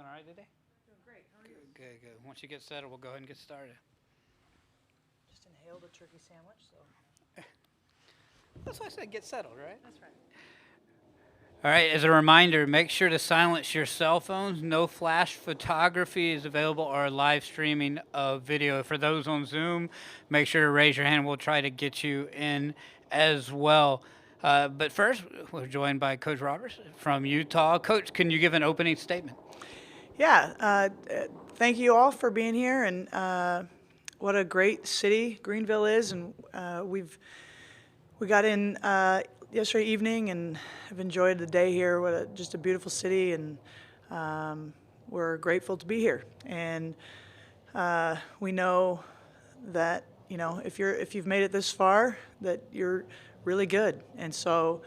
all right today? Doing great. How are you? Good, good. Once you get settled, we'll go ahead and get started. Just inhaled a turkey sandwich, so That's why I said get settled, right? that's right. All right, as a reminder, make sure to silence your cell phones. No flash photography is available or live streaming of video. For those on Zoom, make sure to raise your hand. We'll try to get you in as well. But first, we're joined by Coach Roberts from Utah. Coach, can you give an opening statement? Yeah. Thank you all for being here, and what a great city Greenville is, and we got in yesterday evening and have enjoyed the day here. Just a beautiful city, and we're grateful to be here. And we know that if you've made it this far, that you're really good. And so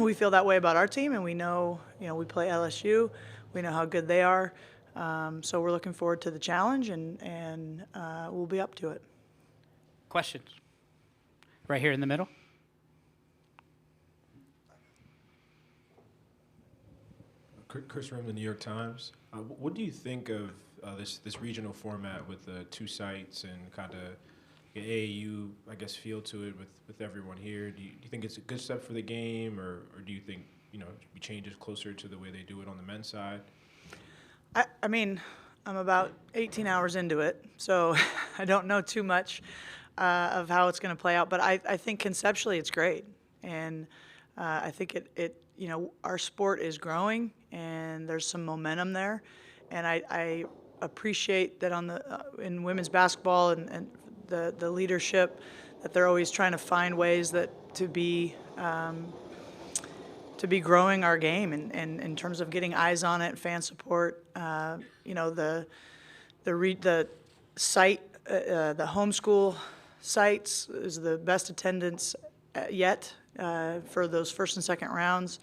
we feel that way about our team, and we know we play LSU. We know how good they are. So we're looking forward to the challenge, and we'll be up to it. Questions? Right here in the middle. Chris from the New York Times. What do you think of this regional format with the two sites and kind of AAU, I guess, feel to it with everyone here? Do you think it's a good step for the game, or do you think it should be changes closer to the way they do it on the men's side? I mean, I'm about 18 hours into it, so I don't know too much of how it's going to play out. But I think conceptually it's great, and I think it our sport is growing, and there's some momentum there, and I appreciate that in women's basketball and the leadership that they're always trying to find ways to be growing our game, and in terms of getting eyes on it, fan support. The site, the homeschool sites is the best attendance yet for those first and second rounds.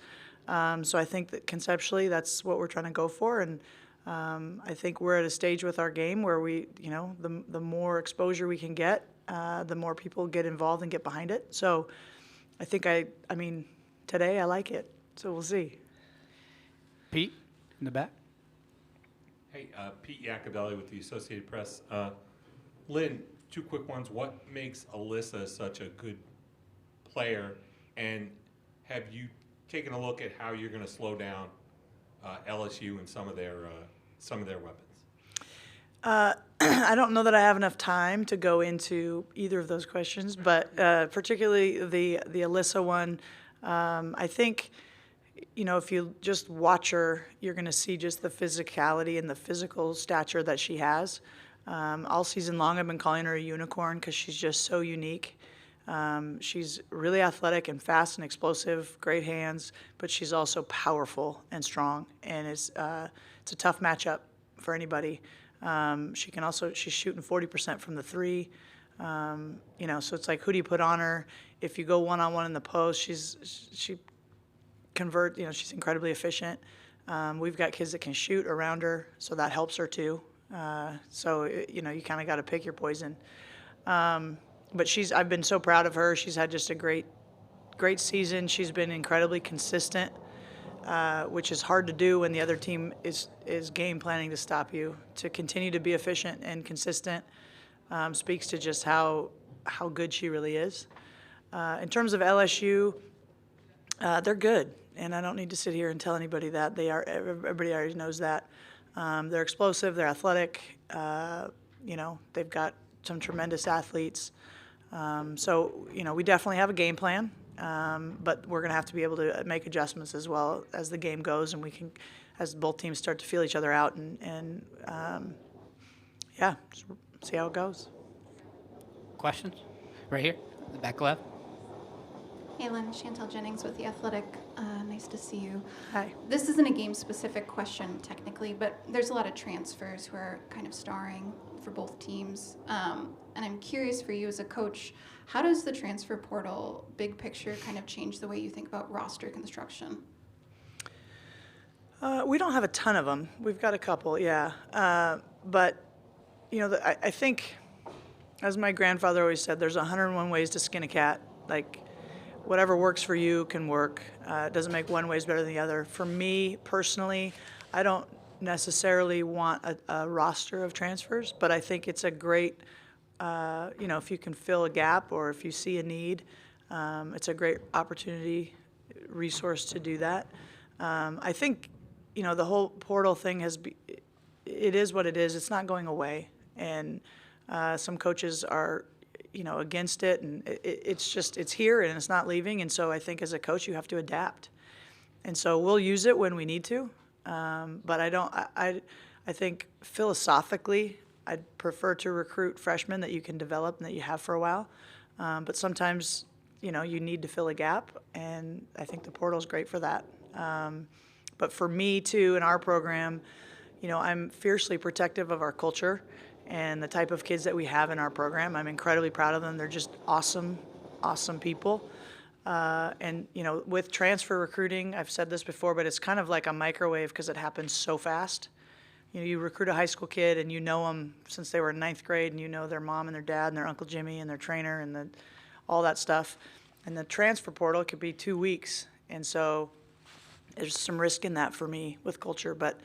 So I think that conceptually that's what we're trying to go for, and I think we're at a stage with our game where the more exposure we can get, the more people get involved and get behind it. So I think I mean today I like it, so we'll see. Pete, in the back. Hey, Pete Iacobelli with the Associated Press. Lynn, two quick ones. What makes Alissa such a good player, and have you taken a look at how you're going to slow down LSU and some of their weapons? I don't know that I have enough time to go into either of those questions, but particularly the Alissa one, I think if you just watch her, you're going to see just the physicality and the physical stature that she has. All season long, I've been calling her a unicorn because she's just so unique. She's really athletic and fast and explosive, great hands, but she's also powerful and strong, and it's a tough matchup for anybody. She's shooting 40% from the three. So it's like, who do you put on her? If you go one-on-one in the post, she converts. She's incredibly efficient. We've got kids that can shoot around her, so that helps her too. You kind of got to pick your poison. But I've been so proud of her. She's had just a great season. She's been incredibly consistent, which is hard to do when the other team is game planning to stop you. To continue to be efficient and consistent speaks to just how good she really is. In terms of LSU, they're good, and I don't need to sit here and tell anybody that. They are. Everybody already knows that. They're explosive. They're athletic. They've got some tremendous athletes. We definitely have a game plan, but we're going to have to be able to make adjustments as well as the game goes, and as both teams start to feel each other out, and just see how it goes. Questions? Right here, the back left. Hey, Lynn, Chantel Jennings with The Athletic. Nice to see you. Hi. This isn't a game-specific question, technically, but there's a lot of transfers who are kind of starring for both teams. And I'm curious for you as a coach, how does the transfer portal, big picture, kind of change the way you think about roster construction? We don't have a ton of them. We've got a couple, yeah. But, I think, as my grandfather always said, there's 101 ways to skin a cat. Like, whatever works for you can work. It doesn't make one way better than the other. For me, personally, I don't necessarily want a roster of transfers, but I think it's a great, if you can fill a gap or if you see a need, it's a great opportunity, resource to do that. I think, the whole portal thing it is what it is. It's not going away. And some coaches are, against it, and it's here and it's not leaving. And so I think as a coach, you have to adapt. And so we'll use it when we need to. But I think philosophically, I'd prefer to recruit freshmen that you can develop and that you have for a while. But sometimes, you need to fill a gap, and I think the portal's great for that. But for me, too, in our program, I'm fiercely protective of our culture and the type of kids that we have in our program. I'm incredibly proud of them. They're just awesome, awesome people. And, with transfer recruiting, I've said this before, but it's kind of like a microwave because it happens so fast. You recruit a high school kid and you know them since they were in ninth grade, and you know their mom and their dad and their Uncle Jimmy and their trainer and all that stuff. And the transfer portal could be 2 weeks. And so there's some risk in that for me with culture, but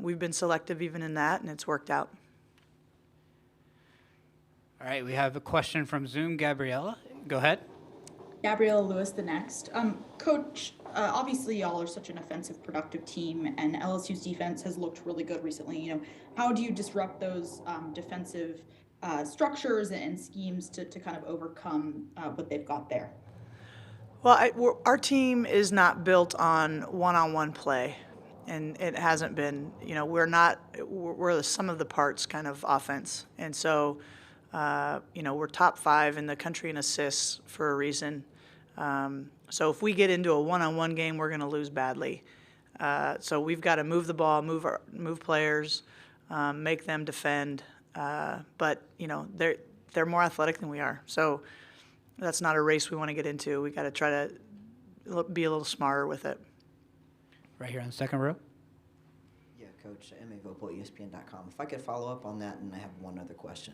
we've been selective even in that, and it's worked out. All right, we have a question from Zoom. Gabriella, go ahead. Gabriella Lewis, the next. Coach, obviously y'all are such an offensive, productive team, and LSU's defense has looked really good recently. How do you disrupt those defensive structures and schemes to kind of overcome what they've got there? Well, our team is not built on one-on-one play, and it hasn't been. We're the sum of the parts kind of offense, and so we're top 5 in the country in assists for a reason. So if we get into a one-on-one game, we're going to lose badly. So we've got to move the ball, move players, make them defend. But they're more athletic than we are. So that's not a race we want to get into. We got to try to be a little smarter with it. Right here on the second row. Yeah, Coach, M.A. Vopel, ESPN.com. If I could follow up on that, and I have one other question.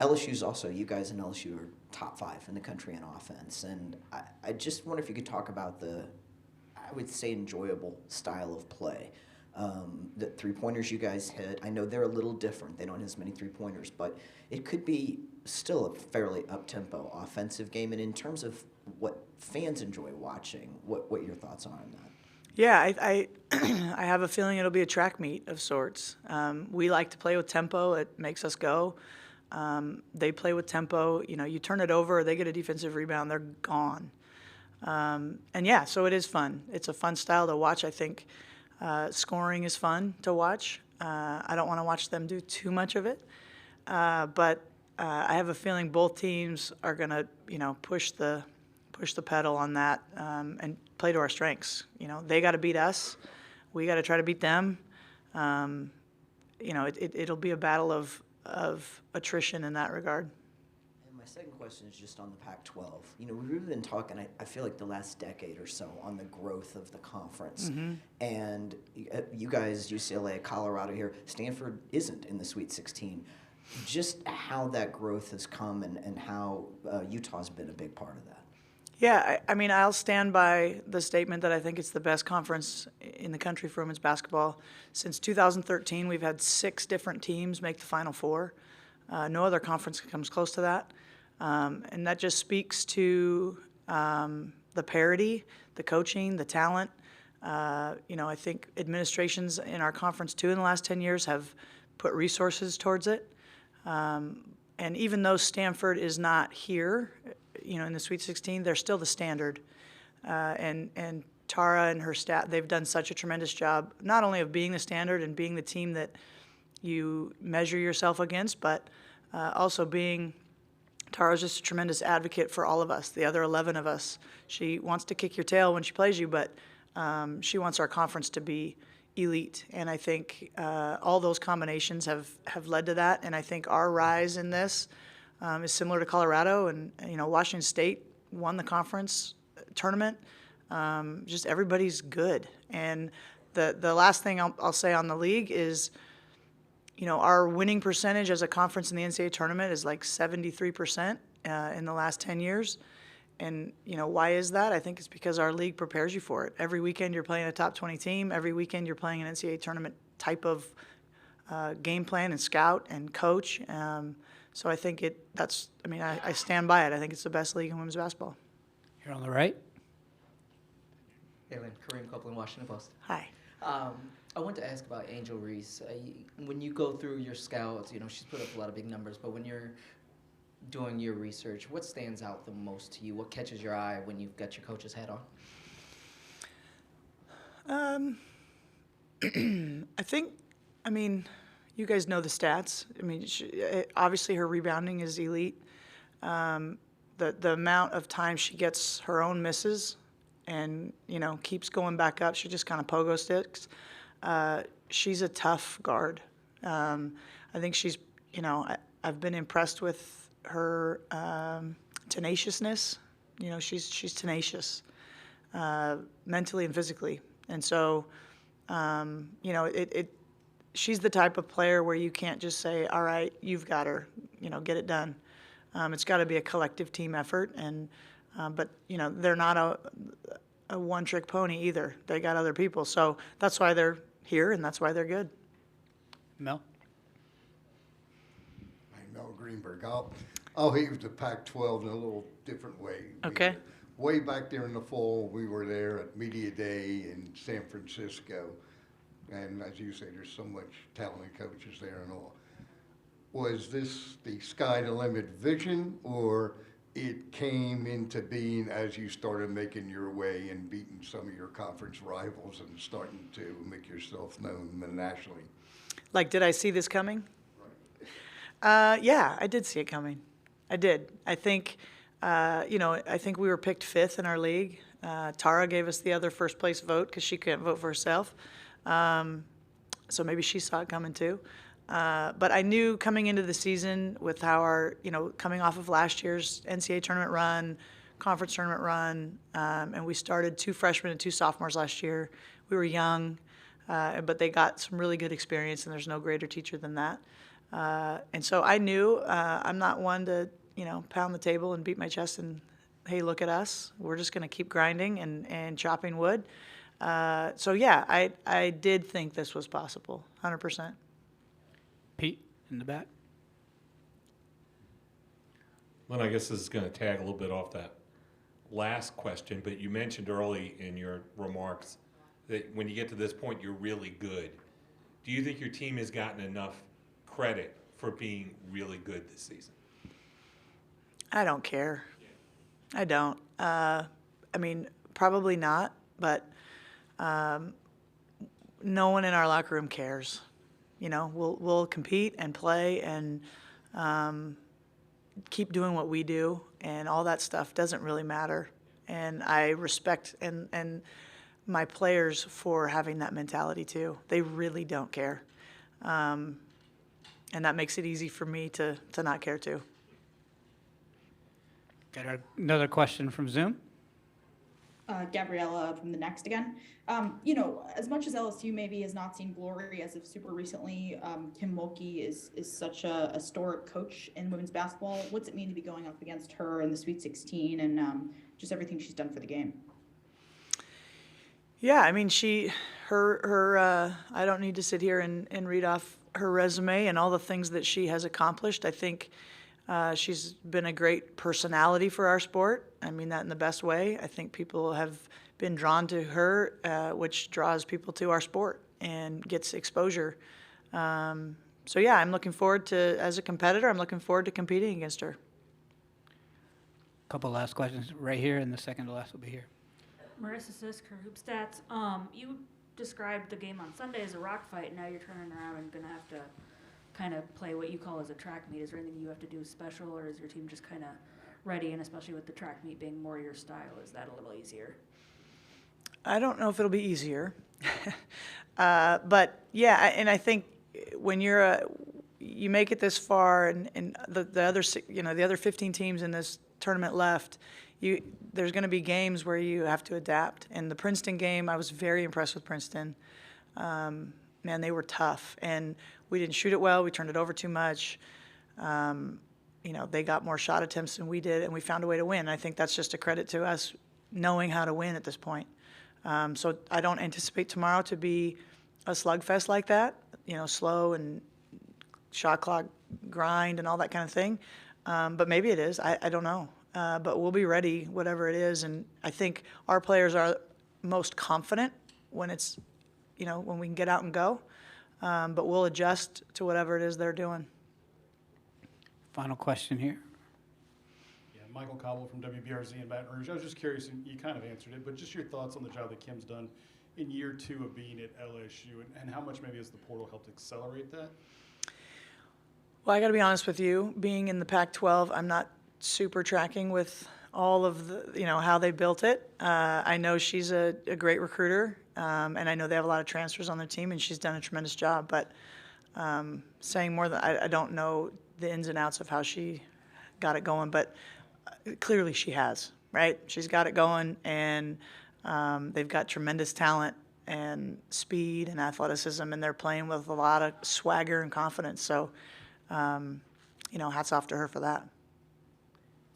LSU's also, you guys in LSU are top 5 in the country in offense. And I just wonder if you could talk about I would say, enjoyable style of play. The three-pointers you guys hit, I know they're a little different. They don't hit as many three-pointers, but it could be still a fairly up-tempo offensive game. And in terms of what fans enjoy watching, what your thoughts are on that? Yeah, I I have a feeling it'll be a track meet of sorts. We like to play with tempo. It makes us go. They play with tempo. You turn it over, they get a defensive rebound, they're gone. So it is fun. It's a fun style to watch. I think scoring is fun to watch. I don't want to watch them do too much of it. But I have a feeling both teams are going to, push the pedal on that and play to our strengths. They got to beat us. We got to try to beat them. It'll be a battle of attrition in that regard. And my second question is just on the Pac-12. We've really been talking, I feel like the last decade or so, on the growth of the conference. Mm-hmm. And you guys, UCLA, Colorado here, Stanford isn't in the Sweet 16. Just how that growth has come and how Utah's been a big part of that. Yeah, I'll stand by the statement that I think it's the best conference in the country for women's basketball. Since 2013, we've had 6 different teams make the Final Four. No other conference comes close to that. And that just speaks to the parity, the coaching, the talent. I think administrations in our conference, too, in the last 10 years have put resources towards it. And even though Stanford is not here, in the Sweet 16, they're still the standard. And Tara and her staff, they've done such a tremendous job, not only of being the standard and being the team that you measure yourself against, but also Tara's just a tremendous advocate for all of us, the other 11 of us. She wants to kick your tail when she plays you, but she wants our conference to be elite. And I think all those combinations have led to that. And I think our rise in this is similar to Colorado, and Washington State won the conference tournament. Just everybody's good. And the last thing I'll say on the league is, our winning percentage as a conference in the NCAA tournament is like 73% in the last 10 years. And why is that? I think it's because our league prepares you for it. Every weekend you're playing a top 20 team. Every weekend you're playing an NCAA tournament type of game plan and scout and coach. So I think I stand by it. I think it's the best league in women's basketball. Here on the right. Hey, Lynn, Kareem Copeland, Washington Post. Hi. I want to ask about Angel Reese. When you go through your scouts, she's put up a lot of big numbers, but when you're doing your research, what stands out the most to you? What catches your eye when you've got your coach's hat on? You guys know the stats. Obviously her rebounding is elite. The amount of time she gets her own misses and, keeps going back up. She just kind of pogo sticks. She's a tough guard. I think she's, I've been impressed with her tenaciousness. She's tenacious, mentally and physically. And so, she's the type of player where you can't just say, all right, you've got her, get it done. It's got to be a collective team effort. And, but, they're not a one-trick pony either. They got other people. So that's why they're here, and that's why they're good. Mel? I'm Mel Greenberg. I'll use the Pac-12 in a little different way. Okay. Way back there in the fall, we were there at Media Day in San Francisco. And as you say, there's so much talented coaches there and all. Was this the sky the limit vision, or it came into being as you started making your way and beating some of your conference rivals and starting to make yourself known nationally? Like, did I see this coming? Yeah, I did see it coming. I did. I think, I think we were picked 5th in our league. Tara gave us the other first place vote because she couldn't vote for herself. So maybe she saw it coming too. But I knew coming into the season with how our, coming off of last year's NCAA tournament run, conference tournament run, and we started 2 freshmen and 2 sophomores last year. We were young, but they got some really good experience, and there's no greater teacher than that. And so I knew I'm not one to, pound the table and beat my chest and, hey, look at us. We're just going to keep grinding and chopping wood. So yeah, I did think this was possible, 100%. Pete, in the back. Lynn, I guess this is going to tag a little bit off that last question, but you mentioned early in your remarks that when you get to this point, you're really good. Do you think your team has gotten enough credit for being really good this season? I don't care. I don't. Probably not, but no one in our locker room cares. We'll compete and play and keep doing what we do, and all that stuff doesn't really matter. And I respect and my players for having that mentality too. They really don't care, and that makes it easy for me to not care too. Got another question from Zoom. Gabriella from the Next again. As much as LSU maybe has not seen glory as of super recently, Kim Mulkey is such a historic coach in women's basketball. What's it mean to be going up against her in the Sweet 16 and just everything she's done for the game? Yeah, I don't need to sit here and read off her resume and all the things that she has accomplished. I think she's been a great personality for our sport. I mean that in the best way. I think people have been drawn to her, which draws people to our sport and gets exposure. So yeah, I'm looking forward to, as a competitor, I'm looking forward to competing against her. Couple last questions right here, and the second to last will be here. Marissa Sisker, Hoop Stats. You described the game on Sunday as a rock fight, and now you're turning around and going to have to kind of play what you call as a track meet. Is there anything you have to do special, or is your team just kind of ready, and especially with the track meet being more your style, is that a little easier? I don't know if it'll be easier, but yeah, and I think when you make it this far, and the other 15 teams in this tournament left, there's going to be games where you have to adapt. And the Princeton game, I was very impressed with Princeton. Man, they were tough, and we didn't shoot it well. We turned it over too much. they got more shot attempts than we did, and we found a way to win. I think that's just a credit to us knowing how to win at this point. So I don't anticipate tomorrow to be a slugfest like that, slow and shot clock grind and all that kind of thing. But maybe it is. I don't know. But we'll be ready, whatever it is. And I think our players are most confident when it's, when we can get out and go. But we'll adjust to whatever it is they're doing. Final question here. Yeah, Michael Cobble from WBRZ in Baton Rouge. I was just curious, and you kind of answered it, but just your thoughts on the job that Kim's done in year 2 of being at LSU, and how much maybe has the portal helped accelerate that? Well, I got to be honest with you. Being in the Pac-12, I'm not super tracking with all of the, how they built it. I know she's a great recruiter, and I know they have a lot of transfers on their team, and she's done a tremendous job. But saying more than I don't know the ins and outs of how she got it going, but clearly she has, right? She's got it going, and they've got tremendous talent and speed and athleticism, and they're playing with a lot of swagger and confidence. So, hats off to her for that.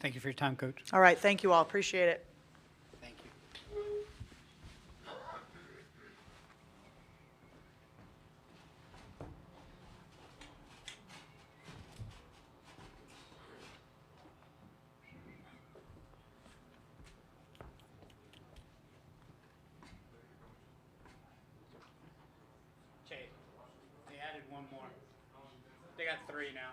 Thank you for your time, Coach. All right, thank you all. Appreciate it. Thank you. Chase, they added one more. They got 3 now.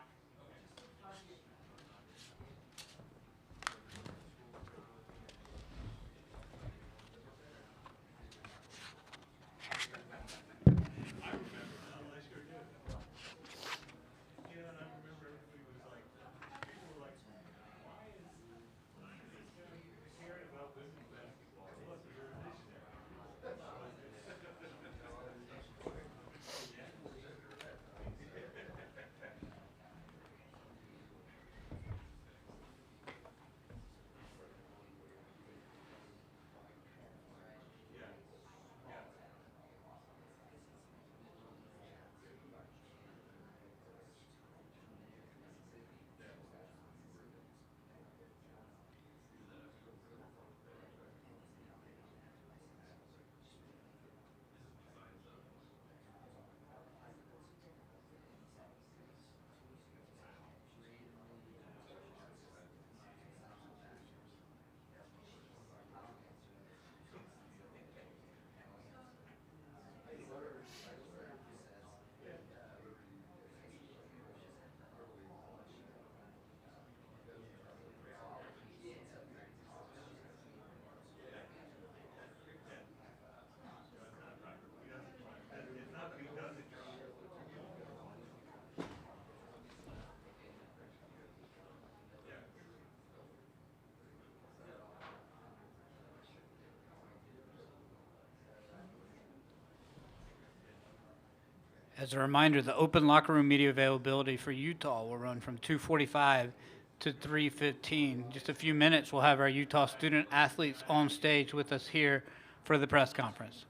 As a reminder, the open locker room media availability for Utah will run from 2:45 to 3:15. Just a few minutes, we'll have our Utah student athletes on stage with us here for the press conference.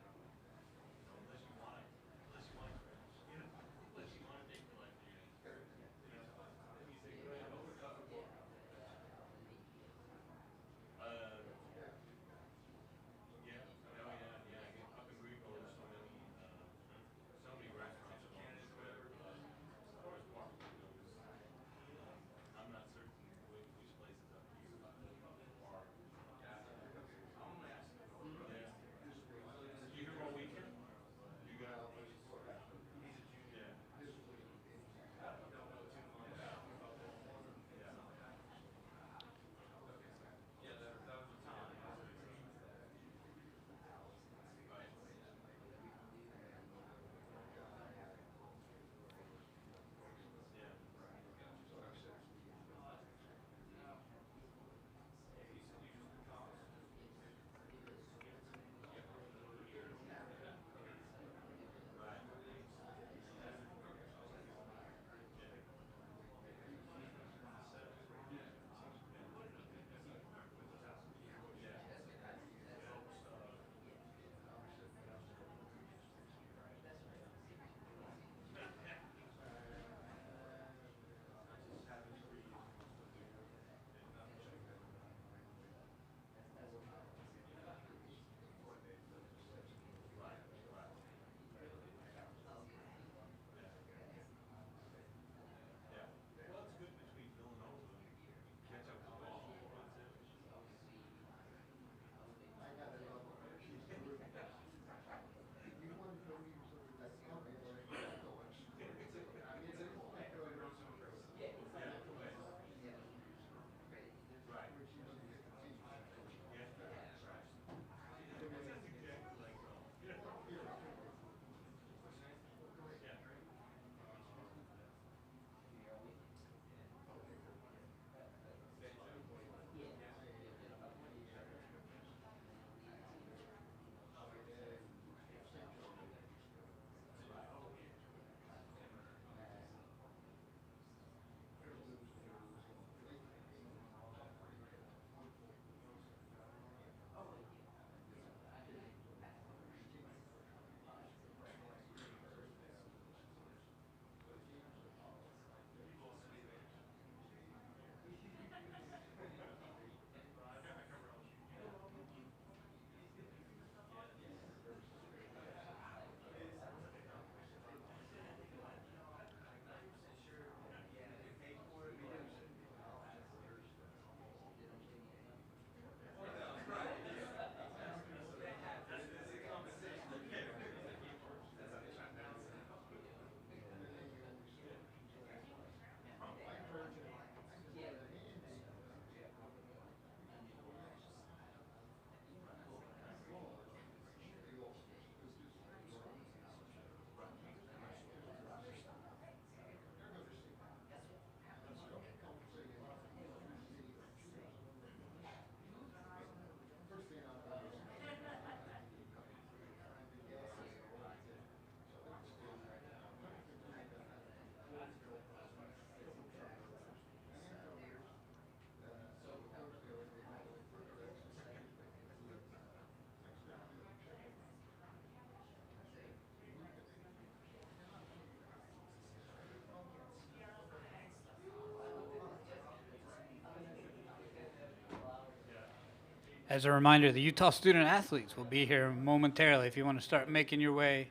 As a reminder, the Utah student athletes will be here momentarily if you want to start making your way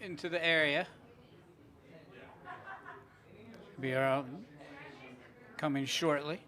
into the area. Be around coming shortly.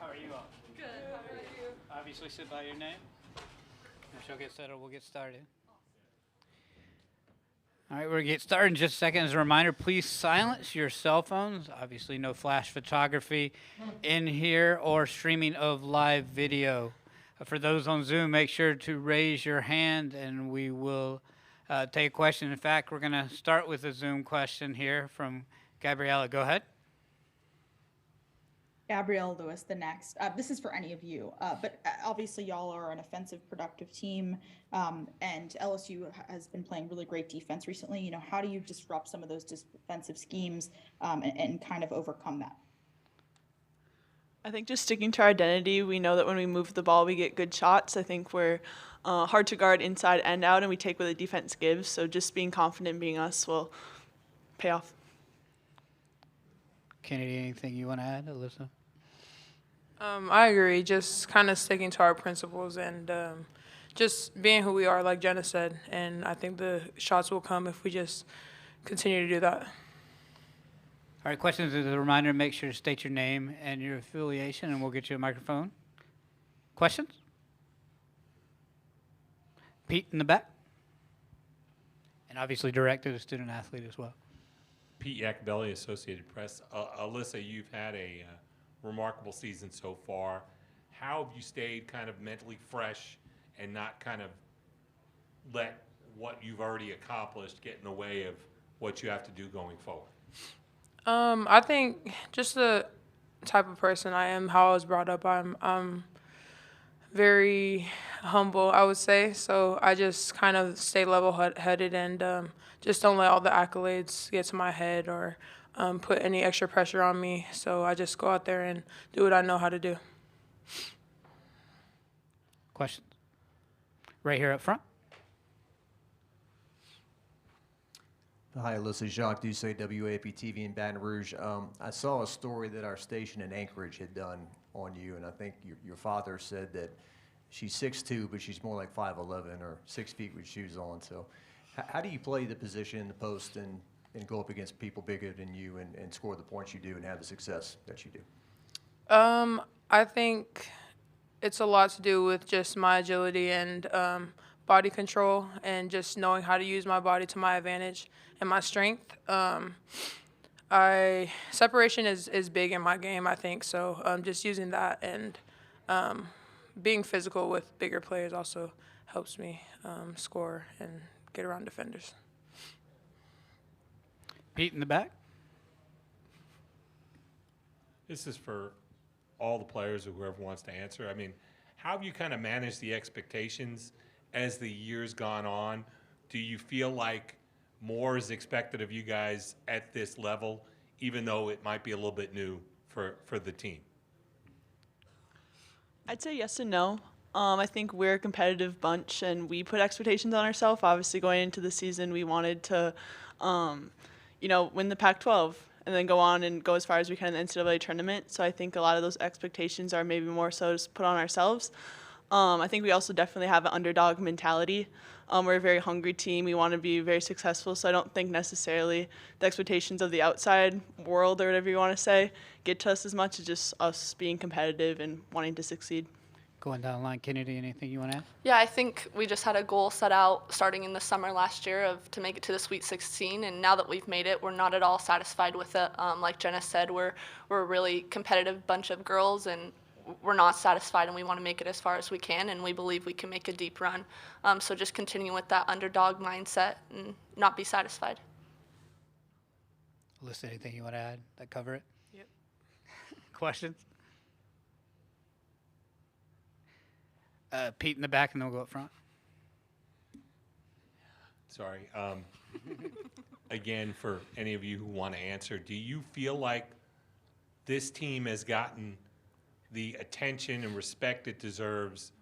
How are you all? Good. How are you? Obviously, sit by your name. And she'll get settled. We'll get started. All right, we're going to get started in just a second. As a reminder, please silence your cell phones. Obviously, no flash photography in here or streaming of live video. For those on Zoom, make sure to raise your hand and we will take a question. In fact, we're going to start with a Zoom question here from Gabriella. Go ahead. Gabrielle Lewis, the next. This is for any of you, but obviously y'all are an offensive, productive team, and LSU has been playing really great defense recently. You know, how do you disrupt some of those defensive schemes and kind of overcome that? I think just sticking to our identity. We know that when we move the ball, we get good shots. I think we're hard to guard inside and out, and we take what the defense gives. So just being confident, being us, will pay off. Kennedy, anything you want to add, Alissa? I agree. Just kind of sticking to our principles and just being who we are, like Jenna said. And I think the shots will come if we just continue to do that. All right, questions as a reminder, make sure to state your name and your affiliation, and we'll get you a microphone. Questions? Pete in the back. And obviously directed to student athlete as well. Pete Iacobelli, Associated Press. Alissa, you've had a remarkable season so far. How have you stayed kind of mentally fresh and not kind of let what you've already accomplished get in the way of what you have to do going forward? I think just the type of person I am, how I was brought up, I'm very humble, I would say. So I just kind of stay level-headed and just don't let all the accolades get to my head or put any extra pressure on me. So I just go out there and do what I know how to do. Questions? Right here up front. Hi, Alissa. Jacques Doucet, WAP-TV in Baton Rouge. I saw a story that our station in Anchorage had done on you, and I think your father said that she's 6'2", but she's more like 5'11", or 6 feet with shoes on. So how do you play the position in the post and go up against people bigger than you and score the points you do and have the success that you do? I think it's a lot to do with just my agility and body control and just knowing how to use my body to my advantage and my strength. Separation is big in my game, I think. So just using that and being physical with bigger players also helps me score and get around defenders. Pete in the back. This is for all the players or whoever wants to answer. I mean, how have you kind of managed the expectations as the year's gone on? Do you feel like more is expected of you guys at this level, even though it might be a little bit new for the team? I'd say yes and no. I think we're a competitive bunch, and we put expectations on ourselves. Obviously, going into the season, we wanted to, win the Pac-12 and then go on and go as far as we can in the NCAA tournament. So I think a lot of those expectations are maybe more so just put on ourselves. I think we also definitely have an underdog mentality. We're a very hungry team. We want to be very successful. So I don't think necessarily the expectations of the outside world or whatever you want to say get to us as much as just us being competitive and wanting to succeed. Going down the line, Kennedy, anything you want to add? Yeah, I think we just had a goal set out starting in the summer last year to make it to the Sweet 16, and now that we've made it, we're not at all satisfied with it. Like Jenna said, we're a really competitive bunch of girls, and we're not satisfied, and we want to make it as far as we can, and we believe we can make a deep run. So just continue with that underdog mindset and not be satisfied. Alissa, anything you want to add that cover it? Yep. Questions? Pete in the back, and then we'll go up front. Sorry. Again, for any of you who want to answer, do you feel like this team has gotten the attention and respect it deserves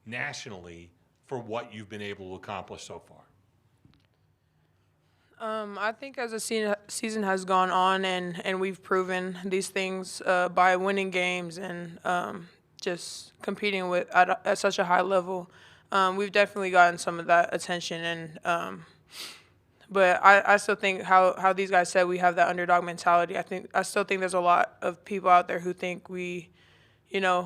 nationally for what you've been able to accomplish so far? I think as the season has gone on and we've proven these things by winning games and just competing at such a high level, we've definitely gotten some of that attention. But I still think how these guys said we have that underdog mentality. I still think there's a lot of people out there who think we,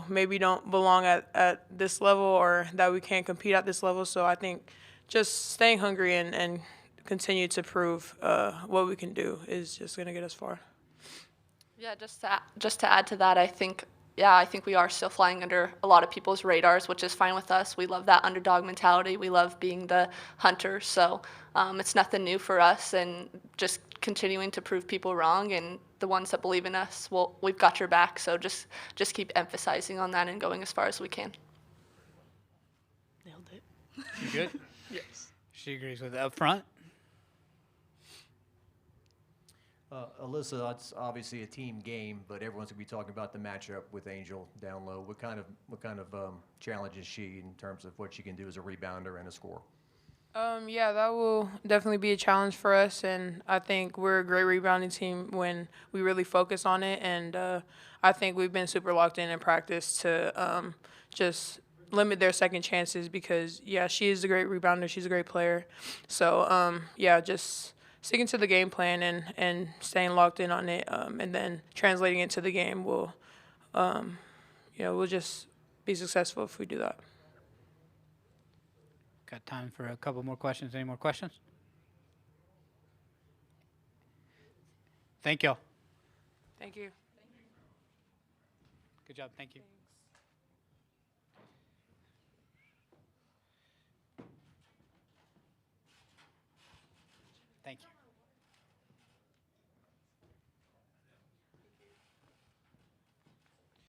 maybe don't belong at this level or that we can't compete at this level. So I think just staying hungry and continue to prove what we can do is just going to get us far. Yeah, just to add to that, I think we are still flying under a lot of people's radars, which is fine with us. We love that underdog mentality. We love being the hunter. So it's nothing new for us, and just continuing to prove people wrong, and the ones that believe in us, well, we've got your back. So just keep emphasizing on that and going as far as we can. Nailed it. You good? Yes. She agrees with it. Up front. Alissa, it's obviously a team game, but everyone's gonna be talking about the matchup with Angel down low. What kind of challenge is she in terms of what she can do as a rebounder and a scorer? Yeah, that will definitely be a challenge for us, and I think we're a great rebounding team when we really focus on it. And I think we've been super locked in practice to just limit their second chances because she is a great rebounder, she's a great player. So just sticking to the game plan and staying locked in on it, and then translating it to the game will, we'll just be successful if we do that. Got time for a couple more questions. Any more questions? Thank y'all. Thank you. Good job. Thank you. Thank you.